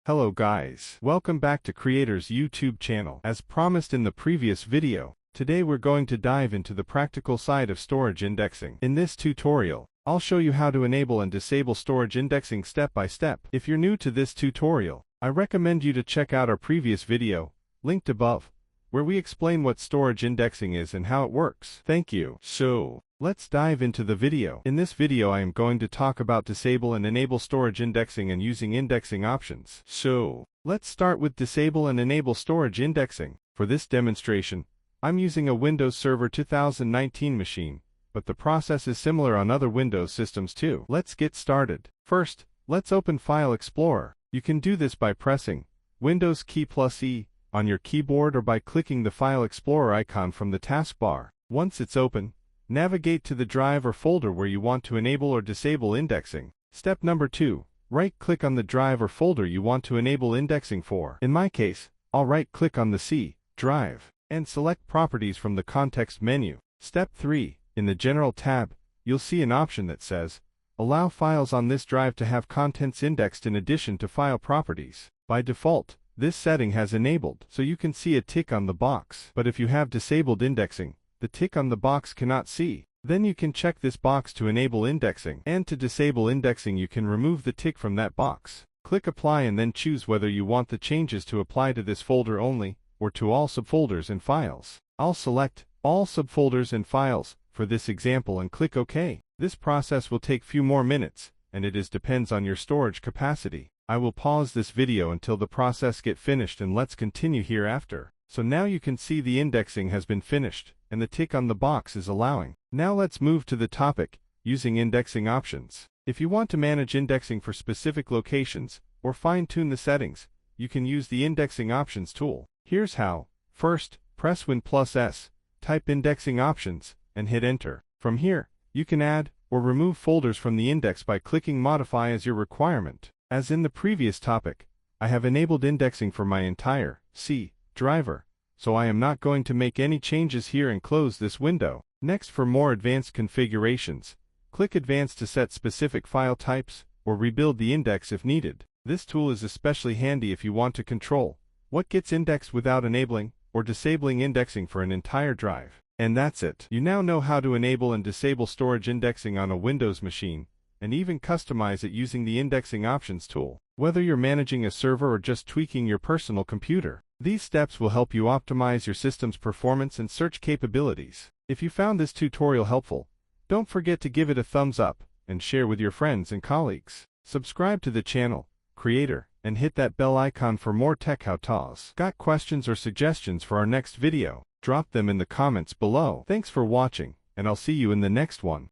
Hello guys, welcome back to Creator's YouTube channel. As promised in the previous video, today we're going to dive into the practical side of storage indexing. In this tutorial, I'll show you how to enable and disable storage indexing step by step. If you're new to this tutorial, I recommend you to check out our previous video, linked above, where we explain what storage indexing is and how it works. Thank you. So, let's dive into the video. In this video I am going to talk about disable and enable storage indexing and using indexing options. So, let's start with disable and enable storage indexing. For this demonstration, I'm using a Windows Server 2019 machine, but the process is similar on other Windows systems too. Let's get started. First, let's open File Explorer. You can do this by pressing Windows key plus E on your keyboard or by clicking the File Explorer icon from the taskbar. Once it's open, navigate to the drive or folder where you want to enable or disable indexing. Step number 2. Right-click on the drive or folder you want to enable indexing for. In my case, I'll right-click on the C drive and select Properties from the context menu. Step 3. In the General tab, you'll see an option that says, Allow files on this drive to have contents indexed in addition to file properties. By default, this setting has enabled, so you can see a tick on the box. But if you have disabled indexing, the tick on the box cannot see. Then you can check this box to enable indexing. And to disable indexing you can remove the tick from that box. Click Apply and then choose whether you want the changes to apply to this folder only, or to all subfolders and files. I'll select All Subfolders and Files for this example and click OK. This process will take few more minutes, and it depends on your storage capacity. I will pause this video until the process gets finished and let's continue hereafter. So now you can see the indexing has been finished, and the tick on the box is allowing. Now let's move to the topic, using indexing options. If you want to manage indexing for specific locations, or fine-tune the settings, you can use the indexing options tool. Here's how. First, press Win plus S, type indexing options, and hit enter. From here, you can add or remove folders from the index by clicking Modify as your requirement. As in the previous topic, I have enabled indexing for my entire C driver, so I am not going to make any changes here and close this window. Next, for more advanced configurations, click Advanced to set specific file types, or rebuild the index if needed. This tool is especially handy if you want to control what gets indexed without enabling or disabling indexing for an entire drive. And that's it. You now know how to enable and disable storage indexing on a Windows machine, and even customize it using the indexing options tool. Whether you're managing a server or just tweaking your personal computer, these steps will help you optimize your system's performance and search capabilities. If you found this tutorial helpful, don't forget to give it a thumbs up and share with your friends and colleagues. Subscribe to the channel, Creator, and hit that bell icon for more tech how-tos. Got questions or suggestions for our next video? Drop them in the comments below. Thanks for watching, and I'll see you in the next one.